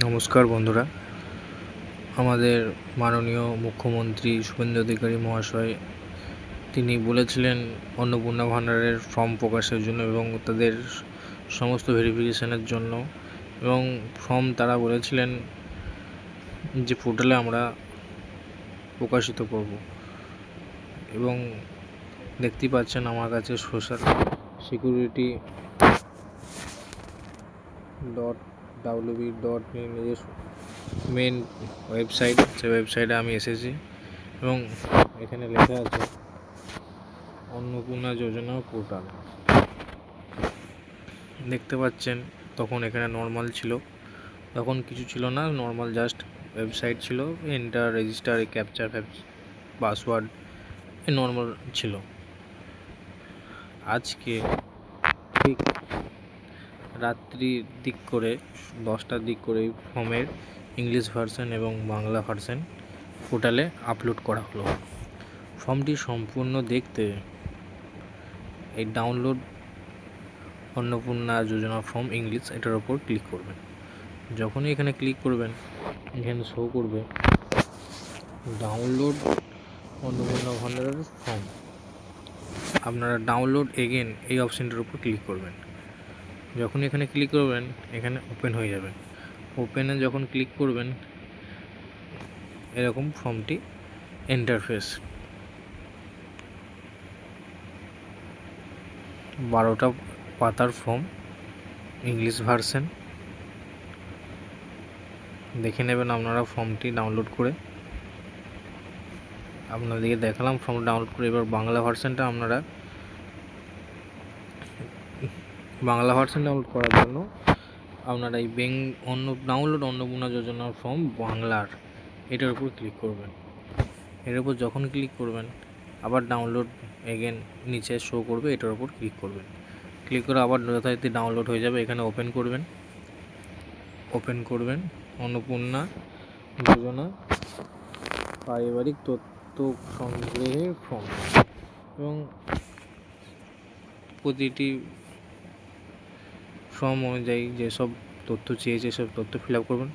নমস্কার বন্ধুরা, আমাদের মাননীয় মুখ্যমন্ত্রী শুভেন্দু অধিকারী মহাশয় তিনি বলেছিলেন অন্নপূর্ণা ভাণ্ডারের ফর্ম প্রকাশের জন্য এবং তাদের সমস্ত ভেরিফিকেশনের জন্য, এবং ফর্ম তারা বলেছিলেন যে পোর্টালে আমরা প্রকাশিত করব। এবং দেখতেই পাচ্ছেন আমার কাছে social security .wb.in main website, সেই ওয়েবসাইটে আমি এসেছি এবং এখানে লেখা আছে অন্নপূর্ণা যোজনা পোর্টাল। দেখতে পাচ্ছেন তখন এখানে নর্মাল ছিল, তখন কিছু ছিল না, নর্মাল জাস্ট ওয়েবসাইট ছিল, enter register capture password normal ছিল। আজকে ঠিক রাত্রির দিক করে 10টার দিক করে ফর্মের ইংলিশ ভার্সন এবং বাংলা ভার্সন পোর্টালে আপলোড করা হলো। ফর্মটি সম্পূর্ণ দেখতে এই ডাউনলোড অন্নপূর্ণা যোজনা ফর্ম ইংলিশ এটার ওপর ক্লিক করবেন। যখনই এখানে ক্লিক করবেন এখানে শো করবে ডাউনলোড অন্নপূর্ণা ভাণ্ডারের ফর্ম। আপনারা ডাউনলোড এগেন এই অপশানটার উপর ক্লিক করবেন। যখন এখানে ক্লিক করবেন এখানে ওপেন হয়ে যাবে। ওপেনে যখন ক্লিক করবেন এরকম ফর্মটি ইন্টারফেস 12টা পাতার ফর্ম ইংলিশ ভার্সন। দেখে নেবেন আপনারা ফর্মটি ডাউনলোড করে। আপনাদেরকে দেখালাম ফর্ম ডাউনলোড করে। এবার বাংলা ভার্সনটা আপনারা ডাউনলোড করার জন্য আপনারা এই ডাউনলোড অন্নপূর্ণা যোজনার ফর্ম বাংলার এটার উপর ক্লিক করবেন। এর উপর যখন ক্লিক করবেন আবার ডাউনলোড এগেন নিচে শো করবে, এটার উপর ক্লিক করবেন। ক্লিক করে আবার যথারীতি ডাউনলোড হয়ে যাবে। এখানে ওপেন করবেন অন্নপূর্ণা যোজনা পারিবারিক তথ্য সংগ্রহের ফর্ম, এবং প্রতিটি ফর্ম অনুযায়ী যেসব তথ্য চেয়েছে সব তথ্য ফিল আপ করবেন।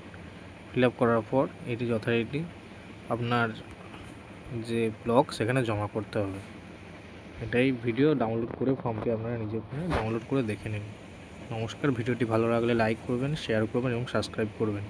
ফিল আপ করার পর এটি যথারীতি আপনার যে ব্লক সেখানে জমা করতে হবে। এটাই ভিডিও ডাউনলোড করে ফর্মটি আপনারা নিজের ফোনে ডাউনলোড করে দেখে নিন। নমস্কার, ভিডিওটি ভালো লাগলে লাইক করবেন, শেয়ার করবেন এবং সাবস্ক্রাইব করবেন।